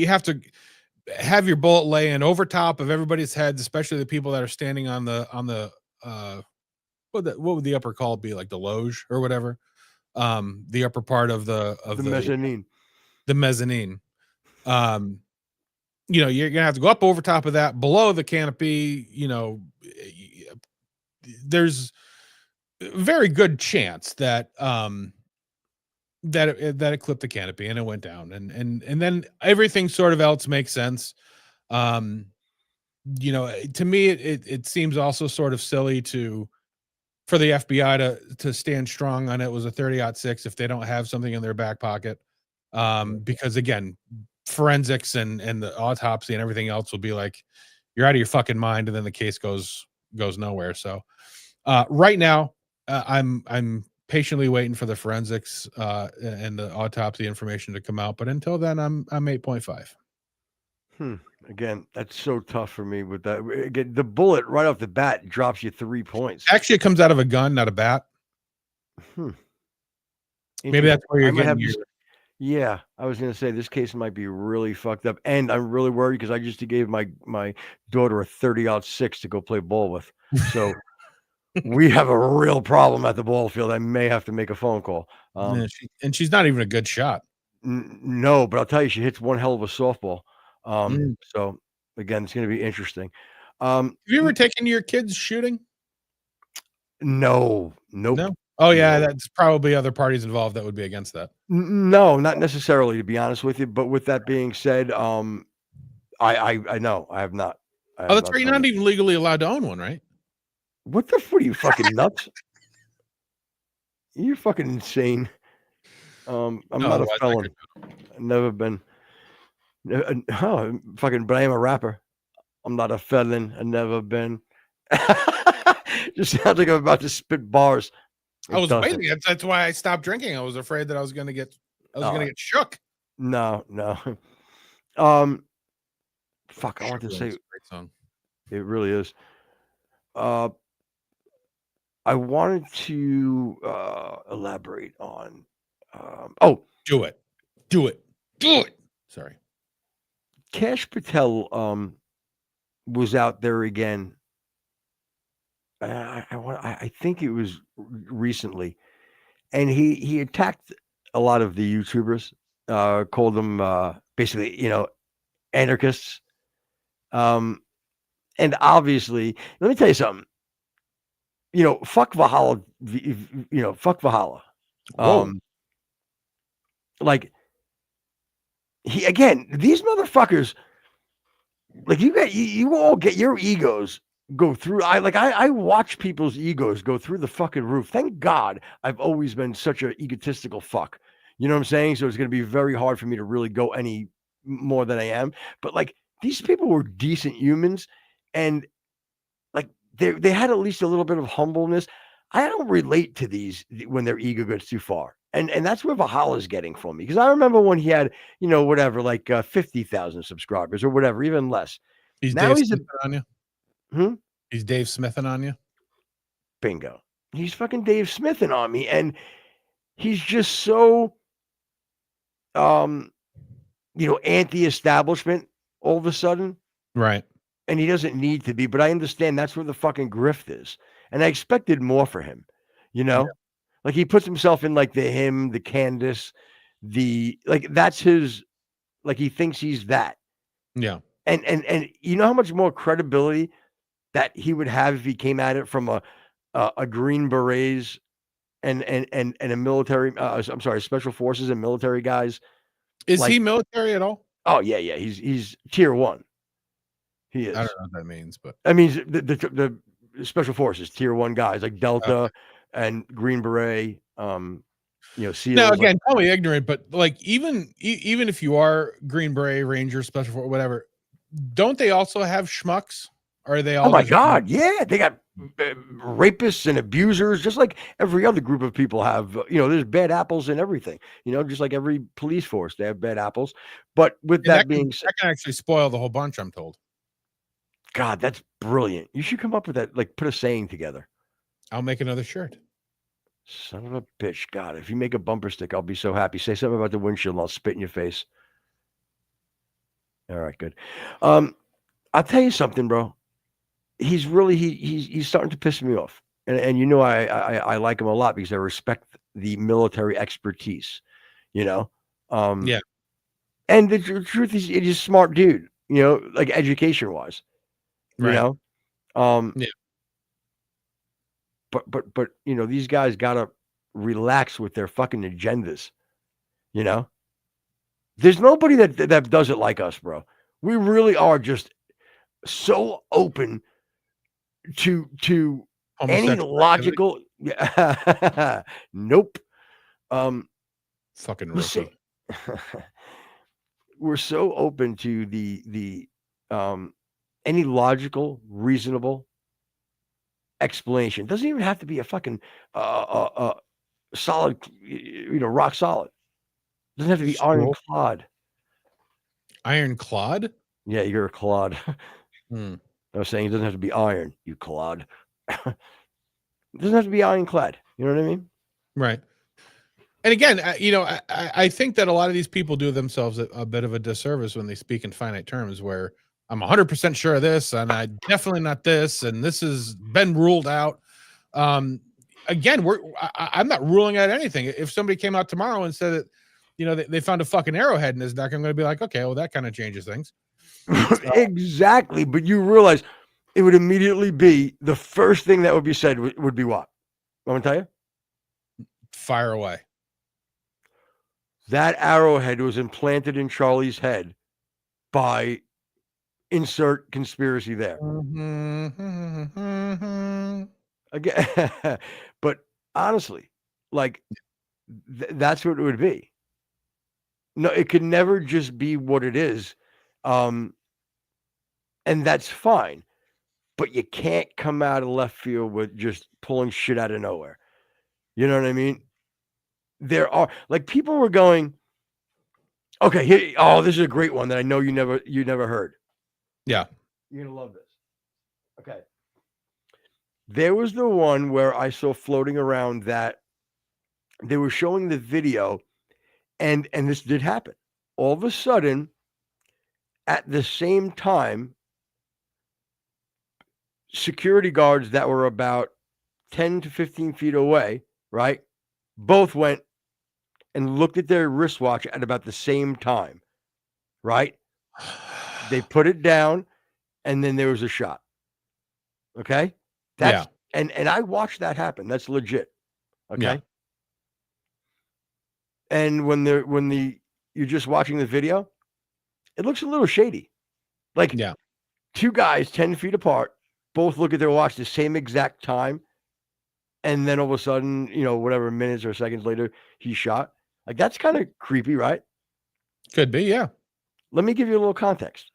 have to have your bullet lay in over top of everybody's heads, especially the people that are standing on the what would the upper call be, like the loge or whatever, the upper part of the mezzanine. The mezzanine. You're gonna have to go up over top of that, below the canopy. There's a very good chance that that it clipped the canopy and it went down, and then everything sort of else makes sense. To me, it seems also sort of silly for the FBI to stand strong on it was a 30-06 if they don't have something in their back pocket, because again, forensics and the autopsy and everything else will be like, you're out of your fucking mind, and then the case goes nowhere. So right now, I'm patiently waiting for the forensics and the autopsy information to come out, but until then, I'm 8.5. Again, that's so tough for me with that. Again, the bullet right off the bat drops you 3 points. Actually, it comes out of a gun, not a bat. Maybe that's where you're getting your... Yeah, I was going to say this case might be really fucked up, and I'm really worried because I just gave my daughter a 30-06 to go play ball with. So we have a real problem at the ball field. I may have to make a phone call. And she's not even a good shot. No, but I'll tell you, she hits one hell of a softball. So again, it's going to be interesting. Have you ever taken your kids shooting? No, nope. No. Oh yeah, that's probably other parties involved that would be against that. No, not necessarily, to be honest with you. But with that being said, I know I have not. That's right. You're not even legally allowed to own one, right? What the? What are you fucking nuts? You're fucking insane. I'm not a felon. I've never been. Fucking, but I am a rapper. I'm not a felon. I've never been. Just sounds like I'm about to spit bars. I was waiting. That's why I stopped drinking. I was afraid that I was gonna get shook. No. Fuck, I want to say great song. It really is. I wanted to elaborate on do it. Sorry. KASH PATEL was out there again. I think it was recently, and he attacked a lot of the YouTubers, called them basically, anarchists. And obviously, let me tell you something. Fuck Valhalla. Fuck Valhalla. Like these motherfuckers. Like you all get your egos go through. I watch people's egos go through the fucking roof. Thank God I've always been such an egotistical fuck. You know what I'm saying? So it's going to be very hard for me to really go any more than I am. But like these people were decent humans, and like they had at least a little bit of humbleness. I don't relate to these when their ego goes too far. And that's where Valhalla's getting from me. Because I remember when he had, whatever, like 50,000 subscribers or whatever, even less. He's Now Dave he's Smithing on you. Hmm? He's Dave Smithing on you. Bingo. He's fucking Dave Smithing on me. And he's just so anti-establishment all of a sudden. Right. And he doesn't need to be, but I understand that's where the fucking grift is. And I expected more for him, Yeah. Like he puts himself in like the him, the Candace, that's his, like he thinks he's that. Yeah. And you know how much more credibility that he would have if he came at it from a Green Berets and a military, I'm sorry, special forces and military guys. Is he military at all? Oh yeah. He's tier 1. He is. I don't know what that means, but I mean the special forces tier 1 guys like Delta and Green Beret, SEALs. now again, probably ignorant, but like even if you are Green Beret, Ranger, Special Force, whatever, don't they also have schmucks? Or are they all? Oh my God, yeah, they got rapists and abusers, just like every other group of people have. There's bad apples and everything. Just like every police force, they have bad apples. But with that being said, that can actually spoil the whole bunch, I'm told. God, that's brilliant. You should come up with that, like put a saying together. I'll make another shirt. Son of a bitch. God, if you make a bumper stick, I'll be so happy. Say something about the windshield and I'll spit in your face. All right, good. I'll tell you something, bro. He's really, he's starting to piss me off. And I like him a lot because I respect the military expertise, Yeah. And the truth is, he's a smart dude, like education wise. Right. Yeah. But these guys gotta relax with their fucking agendas. There's nobody that does it like us, bro. We really are just so open to any logical. Nope. Fucking rookie. We're so open to the any logical, reasonable explanation. It doesn't even have to be a fucking solid, rock solid. It doesn't have to be ironclad. Ironclad? Yeah, you're a clod. I was saying it doesn't have to be iron, you clod. It doesn't have to be ironclad. You know what I mean? Right. And again, I think that a lot of these people do themselves a bit of a disservice when they speak in finite terms where I'm 100% sure of this, and I definitely not this, and this has been ruled out. Again, I'm not ruling out anything. If somebody came out tomorrow and said that, they found a fucking arrowhead in his neck, I'm going to be like, okay, well, that kind of changes things. Exactly. But you realize it would immediately be the first thing that would be said would be what? I'm going to tell you? Fire away. That arrowhead was implanted in Charlie's head by insert conspiracy there. Again, but honestly, like that's what it would be. No, it could never just be what it is. And that's fine. But you can't come out of left field with just pulling shit out of nowhere. You know what I mean? There are like people were going, okay, here, this is a great one that I know you never heard. Yeah. You're gonna love this. Okay. There was the one where I saw floating around that they were showing the video, and this did happen. All of a sudden, at the same time, security guards that were about 10 to 15 feet away, right? Both went and looked at their wristwatch at about the same time, right? They put it down, and then there was a shot. Okay? That's and I watched that happen. That's legit. Okay. Yeah. And when you're just watching the video, it looks a little shady. Like two guys 10 feet apart, both look at their watch the same exact time, and then all of a sudden, whatever minutes or seconds later, he's shot. Like that's kind of creepy, right? Could be, yeah. Let me give you a little context.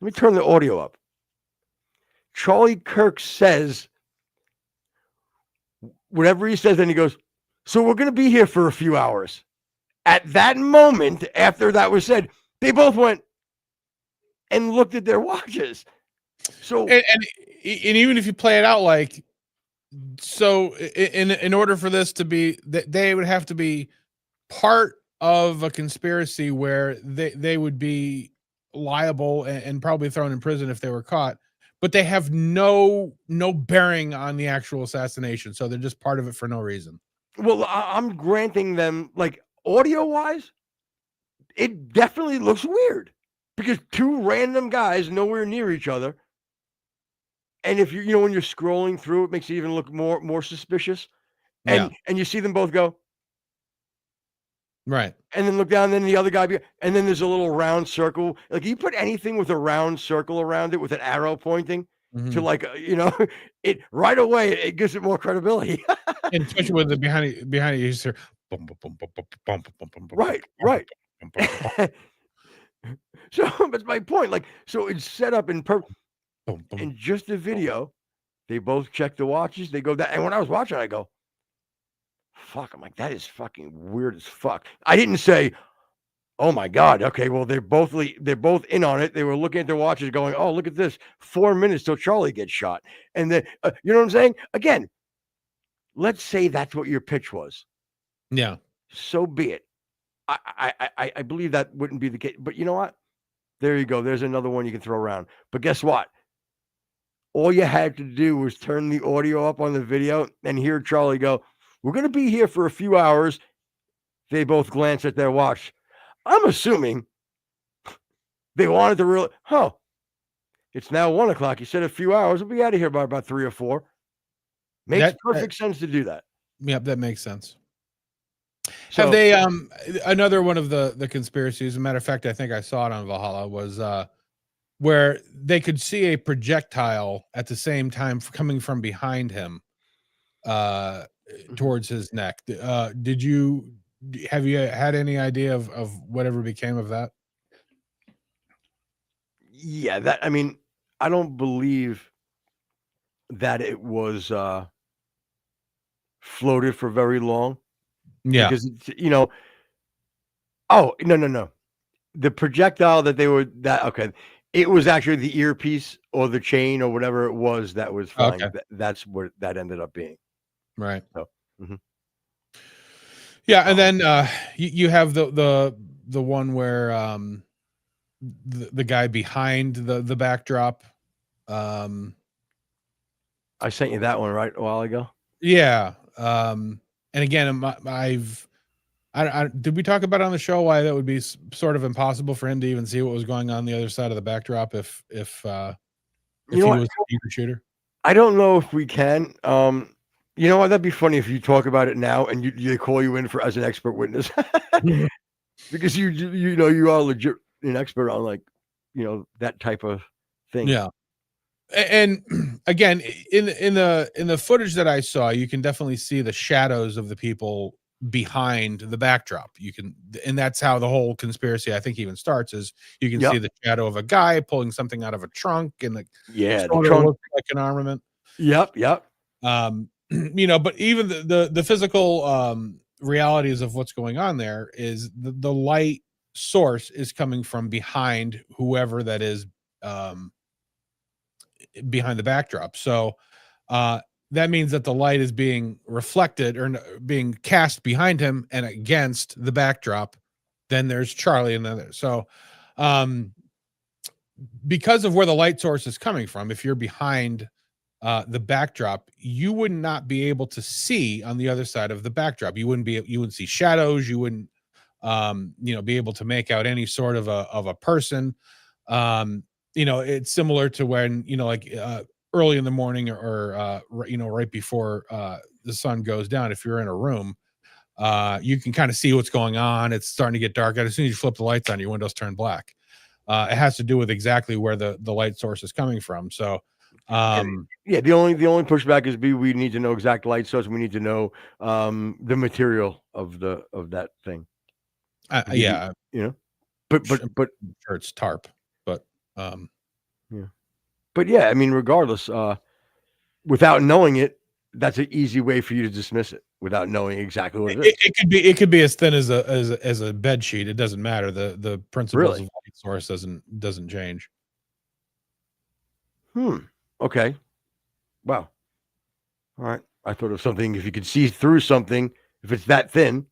Let me turn the audio up. Charlie Kirk says whatever he says, and he goes, "So we're going to be here for a few hours." At that moment, after that was said, they both went and looked at their watches. So, and even if you play it out like, so in order for this to be, they would have to be part of a conspiracy where they would be liable and probably thrown in prison if they were caught, but they have no bearing on the actual assassination, so they're just part of it for no reason. well, I'm granting them, like, audio wise, it definitely looks weird because two random guys nowhere near each other. And if you know, when you're scrolling through, it makes it even look more suspicious. And you see them both go, Right. and then look down, and then the other guy, and then there's a little round circle. Like, you put anything with a round circle around it with an arrow pointing to, like, it right away, it gives it more credibility. And especially with the behind you, you hear bum, bum, bum, bum, bum, bum, bum, bum, bum, Right. bum, bum, bum, So that's my point. Like, so it's set up in bum, bum. in just the video. They both check the watches. They go that, and when I was watching, I go, "Fuck!" I'm like, "That is fucking weird as fuck." I didn't say, "Oh my god." Okay, well, they're both in on it. They were looking at their watches, going, "Oh, look at this! 4 minutes till Charlie gets shot." And then, you know what I'm saying? Again, let's say that's what your pitch was. Yeah. So be it. I believe that wouldn't be the case. But you know what? There you go. There's another one you can throw around. But guess what? All you had to do was turn the audio up on the video and hear Charlie go, "We're going to be here for a few hours." They both glance at their watch. I'm assuming they wanted to really, it's now 1 o'clock. He said a few hours. We'll be out of here by about 3 or 4. Makes perfect sense to do that. Yep, that makes sense. So, have they another one of the conspiracies, as a matter of fact, I think I saw it on Valhalla, was where they could see a projectile at the same time coming from behind him towards his neck. Have you had any idea of whatever became of that? Yeah, I mean, I don't believe that it was floated for very long. Yeah. Because, oh, no. The projectile okay. It was actually the earpiece or the chain or whatever it was that was flying. Okay. That's what that ended up being. Right. So, yeah, and then you have the one where the guy behind the backdrop. I sent you that one right a while ago. Yeah. And again, did we talk about on the show why that would be sort of impossible for him to even see what was going on the other side of the backdrop if he was a shooter? I don't know if we can. You know what? That'd be funny if you talk about it now and they call you in as an expert witness, because you are legit an expert on, like, that type of thing. Yeah. And again, in the footage that I saw, you can definitely see the shadows of the people behind the backdrop. And that's how the whole conspiracy, I think, even starts, is you can see the shadow of a guy pulling something out of a trunk, and the trunk looks like an armament. Yep. But even the physical realities of what's going on there is the light source is coming from behind whoever that is behind the backdrop. So that means that the light is being reflected or being cast behind him and against the backdrop. Then there's Charlie and then so because of where the light source is coming from, if you're behind the backdrop, you would not be able to see on the other side of the backdrop. You wouldn't see shadows. You wouldn't be able to make out any sort of a person. It's similar to when, early in the morning or right before the sun goes down, if you're in a room, you can kind of see what's going on. It's starting to get dark. As soon as you flip the lights on, your windows turn black. It has to do with exactly where the light source is coming from. So the only pushback is we need to know exact light source. We need to know the material of that thing. But I'm sure it's tarp, but Yeah. But yeah, I mean, regardless, without knowing it, that's an easy way for you to dismiss it without knowing exactly what it is. It could be as thin as a bed sheet. It doesn't matter. The principles Really? of light source doesn't change. Okay. Wow. All right. I thought of something. If you could see through something, if it's that thin,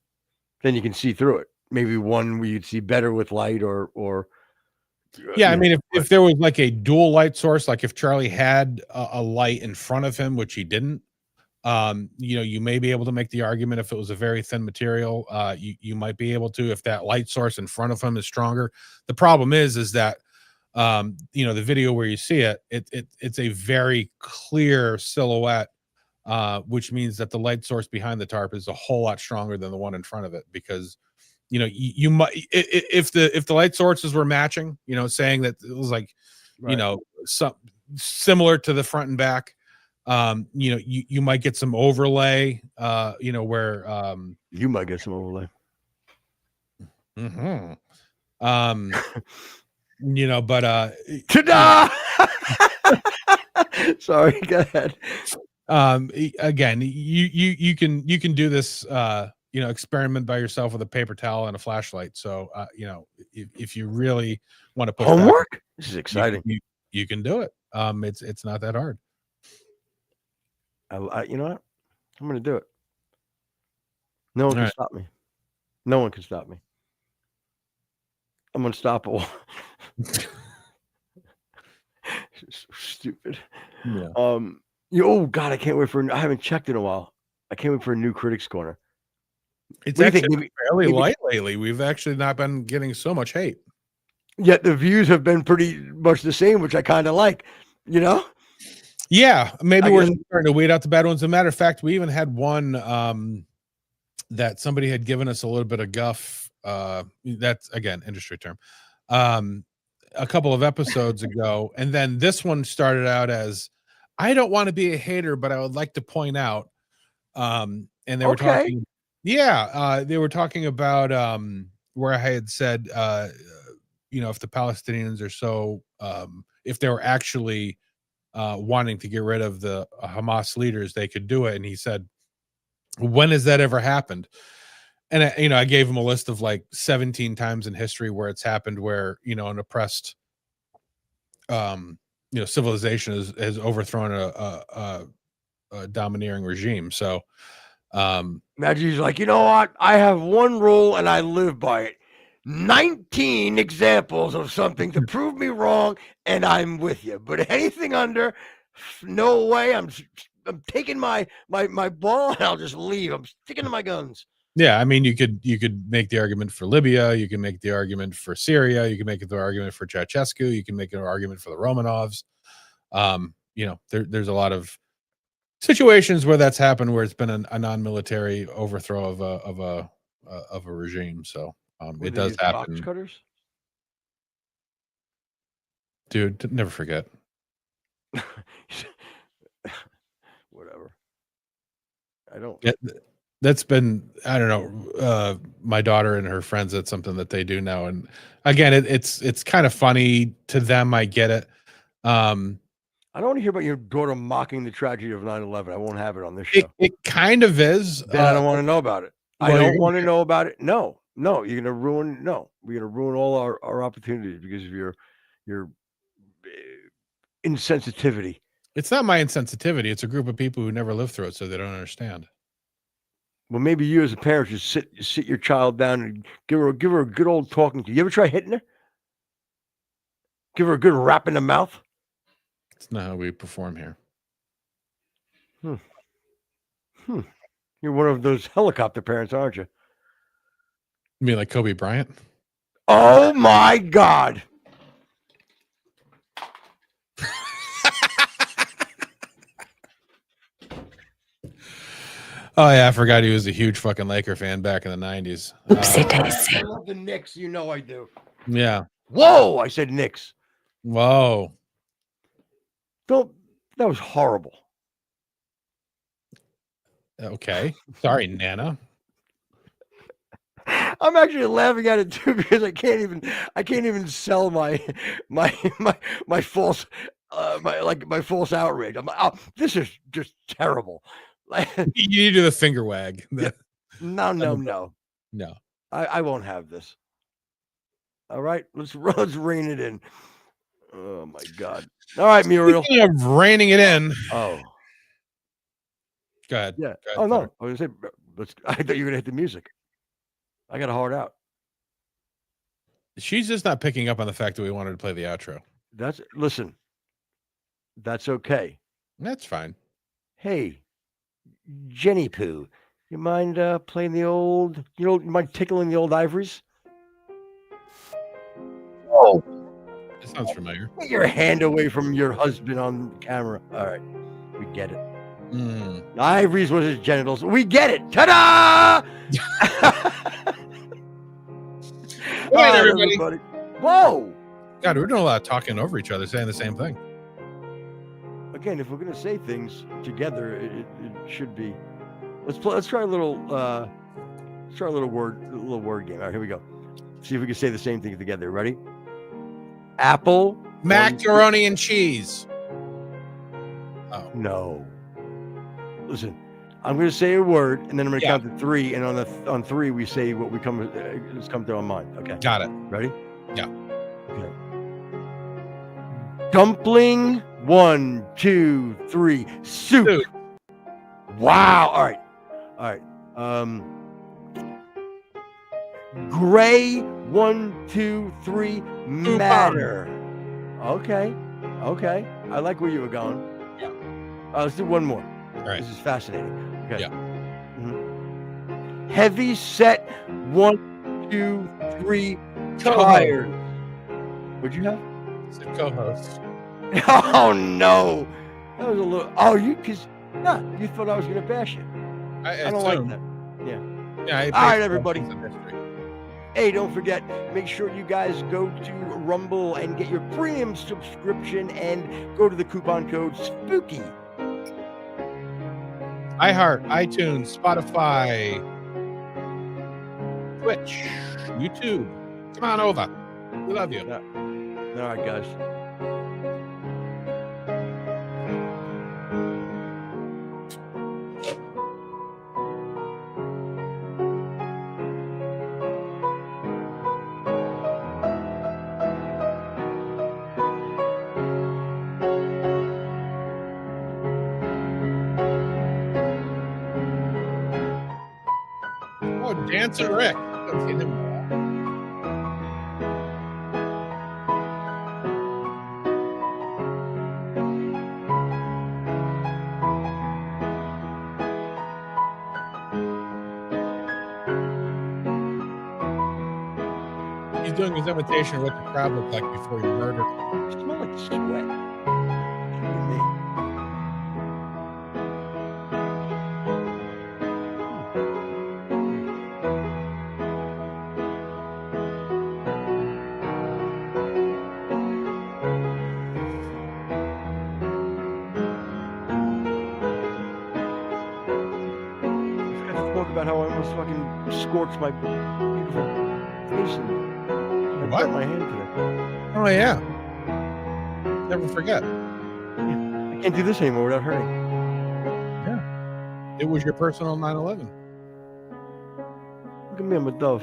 then you can see through it. Maybe one where you'd see better with light, or Yeah, I mean, if there was like a dual light source, like if Charlie had a light in front of him, which he didn't, you may be able to make the argument if it was a very thin material, you might be able to if that light source in front of him is stronger. The problem is that the video where you see it's a very clear silhouette, which means that the light source behind the tarp is a whole lot stronger than the one in front of it, because you might, if the light sources were matching, saying that it was like, right. some similar to the front and back, you might get some overlay, where you might get some overlay. But Ta-da! Sorry, go ahead. Again, you can do this experiment by yourself with a paper towel and a flashlight. So if you really want to push homework back, this is exciting. You can do it. It's not that hard. You know what, I'm gonna do it. No one can stop me. No one can stop me. I'm unstoppable. So stupid. Yeah. Oh God, I can't wait for. I haven't checked in a while. I can't wait for a new Critics Corner. It's What do you actually think? fairly light lately. We've actually not been getting so much hate. Yet the views have been pretty much the same, which I kind of like. Yeah, maybe we're starting to weed out the bad ones. As a matter of fact, we even had one that somebody had given us a little bit of guff. That's again industry term. A couple of episodes ago, and then this one started out as, I don't want to be a hater, but I would like to point out. And they were talking. Yeah, they were talking about where I had said, if the Palestinians are so, if they were actually wanting to get rid of the Hamas leaders, they could do it. And he said, when has that ever happened? And I gave him a list of like 17 times in history where it's happened, where an oppressed civilization has overthrown a domineering regime. So imagine he's like, you know what? I have one rule and I live by it. 19 examples of something to prove me wrong, and I'm with you. But anything under, no way. I'm taking my ball and I'll just leave. I'm sticking to my guns. Yeah, I mean, you could make the argument for Libya. You can make the argument for Syria. You can make the argument for Ceausescu. You can make an argument for the Romanovs. There's a lot of situations where that's happened, where it's been a non-military overthrow of a regime. So it does happen. Box cutters? Dude, never forget. Whatever. I don't. That's been, I don't know, my daughter and her friends, that's something that they do now. And again, it's kind of funny to them. I get it. I don't want to hear about your daughter mocking the tragedy of 9/11. I won't have it on this show. It kind of is. Then I don't want to know about it. I don't want to know about it. No, you're going to ruin. No, we're going to ruin all our opportunities because of your insensitivity. It's not my insensitivity. It's a group of people who never lived through it, so they don't understand. Well, maybe you as a parent should sit your child down and give her a good old talking to. You ever try hitting her? Give her a good rap in the mouth? It's not how we perform here. You're one of those helicopter parents, aren't you? You mean like Kobe Bryant? Oh my God. Oh yeah, I forgot he was a huge fucking Laker fan back in the 90s. I love the Knicks. You know I do. Yeah. Whoa, I said Knicks. Whoa. That was horrible. Okay. Sorry, Nana. I'm actually laughing at it too because I can't even sell my false my false outrage. I'm like, oh, this is just terrible. You need to do the finger wag. No. I won't have this. All right, let's rein it in. Oh my God! All right, Muriel. Speaking of reining it in. Oh, go ahead. yeah. Go ahead, No, I was gonna say, I thought you were gonna hit the music. I got a hard out. She's just not picking up on the fact that we wanted to play the outro. Listen. That's okay. That's fine. Hey, Jenny Poo, you mind playing the old? You mind tickling the old ivories? Oh. It sounds familiar. Get your hand away from your husband on camera. All right. We get it. Mm. Ivories was his genitals. We get it. Ta-da! All right, everybody. Whoa! God, we're doing a lot of talking over each other, saying the same thing. Again, if we're gonna say things together, it should be. Let's try a little. Let's try a little word game. All right, here we go. See if we can say the same thing together. Ready? Apple, macaroni and cheese. Oh no! Listen, I'm going to say a word, and then I'm going to count to 3, and on 3 we say what come to our mind. Okay. Got it. Ready? Yeah. Okay. Dumpling. 1, 2, 3. Soup. Wow. All right. Gray. 1, 2, 3. Matter. Okay. I like where you were going. Yeah. Let's do one more. All right. This is fascinating. Okay. Yeah. Mm-hmm. Heavy set. 1, 2, 3. Tired. What'd you have? It's a co-host. Oh no. That was a little. Oh, you thought I was gonna bash you. I don't like that. Yeah. All right, everybody. Hey, don't forget, make sure you guys go to Rumble and get your premium subscription and go to the coupon code SPOOKY. iHeart, iTunes, Spotify, Twitch, YouTube. Come on over. We love you. All right, guys. Dancer Rick. I've seen him. He's doing his imitation of what the crowd looked like before he murdered. You smell like sweat. About how I almost fucking scorched my beautiful face and I burnt my hand today. Oh yeah. Never forget. I can't do this anymore without hurting. Yeah. It was your personal 9/11. Look at me, I'm a dove.